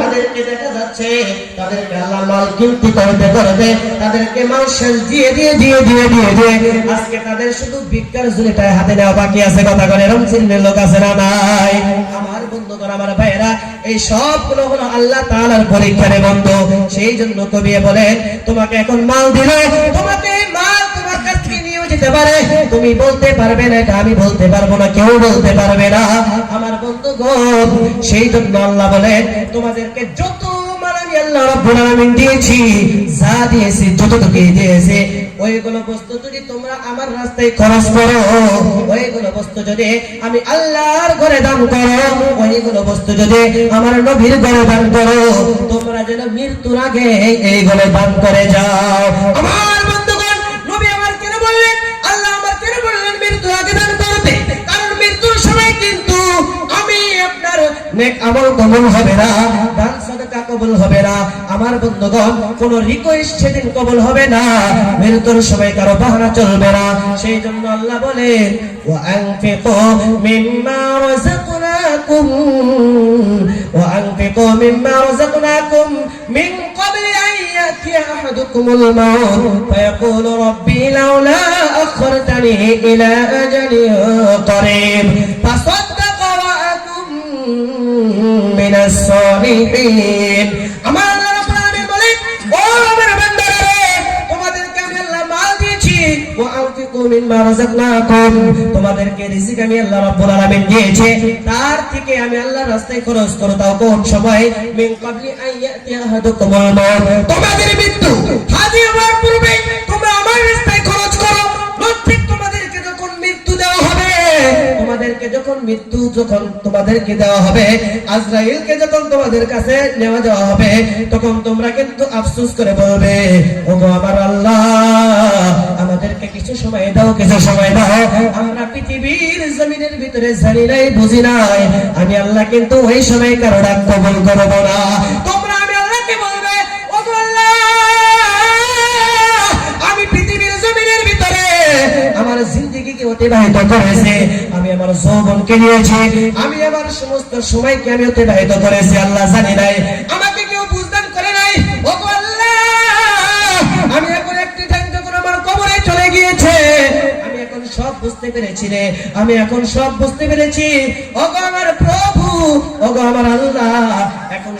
তাদেরকে দেখা যাচ্ছে তাদেরকে আল্লাহ মাল কিনতে করতে করতে তাদেরকে মাল শেষ দিয়ে আজকে তাদের শুধু ভিক্ষার ঝুলিটাই হাতে নেওয়া বাকি আছে। কথা বলে এরকম শ্রেণীর লোক আছে না নাই? আমার বন্ধুগণ, আমার ভাইয়েরা, এই সবগুলো হলো আল্লাহ তাআলার পরীক্ষার বন্ধু। সেই জন্য কবি বলেন, তোমাকে এখন মাল দিল, তোমাকে মাল তোমার কাছ থেকে নিয়ে যেতে পারে, তুমি বলতে পারবে না এটা আমি বলতে পারবো না, কেউ বলতে পারবে না। আমার বন্ধুগণ, সেই জন্য আল্লাহ বলেন, তোমাদেরকে যত আমি আল্লাহ রাব্বুল আলামিন দিয়েছি, যা দিয়েছি, যতটুকু দিয়েছে, ওইগুলো বস্তু যদি তোমরা আমার রাস্তায় খরচ করো, ওইগুলো বস্তু যদি আমি আল্লাহর ঘরে দান করো, ওইগুলো বস্তু যদি আমার নবীর ঘরে দান করো, তোমরা যেন মৃত্যুর আগে এইগুলো দান করে যাও। আমার বন্ধুগণ, নবী আমার কেন বললেন, আল্লাহ আমার কেন বললেন মৃত্যুর আগে দান করতে? কারণ মৃত্যুর সময় কিন্তু আমি আপনার নেক আমল কবুল হবে না, দান সাদাকা কবুল হবে না। আমার বন্ধুগণ, কোন রিকোয়েস্ট সেদিন কবুল হবে না, মৃত্যুর সময় কারো বাহানা চলবে না। সেই জন্য আল্লাহ বলেন, ওয়ানফিকু মিম্মা রাযাকনাকুম মিন ক্বাবলি আন ইয়াতিয়া আহাদুকুমুল মাউত ফায়াকুলু রাব্বি লাউলা আখখারতানি ইলা আজালিন করিব ফাসাদদাকা ওয়া আকুম মিনাস সালিহিন। আমার আল্লাহ রাব্বুল আলামিন বলেন, ও আমার বান্দারা, তোমাদেরকে আমি আল্লাহ মাল দিয়েছি, ওয়া আনফিকু মিম্মা রাযাকনাকুম, তোমাদেরকে রিজিক আমি আল্লাহ রাব্বুল আলামিন দিয়েছি, তার থেকে আমি আল্লাহর রাস্তায় খরচ করো। তাও কোন সময়? মিন ক্বাবলি আন ইয়াতিয়া আহাদুকুমুল মাউত, তোমাদের মৃত্যু হাজির হওয়ার পূর্বে তোমরা আমার রাস্তায় খরচ করো। ঠিক তোমাদেরকে যখন মৃত্যু দেওয়া হবে, তোমাদেরকে যখন মৃত্যু তোমাদেরকে দেওয়া হবে, আজরাইলকে যখন তোমাদের কাছে নেওয়া যাওয়া হবে, তখন তোমরা কিন্তু আফসোস করে বলবে, ওগো আমার আল্লাহ, আমাদেরকে কিছু সময় দাও, কিছু সময় দাও, আমরা পৃথিবীর জমিনের ভিতরে জানি নাই, বুঝি নাই, আমি আল্লাহ কিন্তু ওই সময় কারো ডাক কবুল করব না। তোমরা আমি আল্লাহকে বলবে, ওগো আল্লাহ, আমি পৃথিবীর জমিনের ভিতরে আমার জিন্দেগিকে অতিবাহিত করেছি, আমি আমার যৌবনকে নিয়েছি, আমি আমার সমস্ত সময়কে আমি অতিবাহিত করেছি, আল্লাহ জানি নাই, আমাকে কেউ বুঝদান করে নাই। ওগো আল্লাহ, আমি এখন একটি টাইম যখন আমার কবরে চলে গিয়েছে, আমি এখন সব বুঝতে পেরেছি রে, আমি এখন সব বুঝতে পেরেছি। ওগো আমার প্রভু, ওগো আমার আল্লাহ, এখন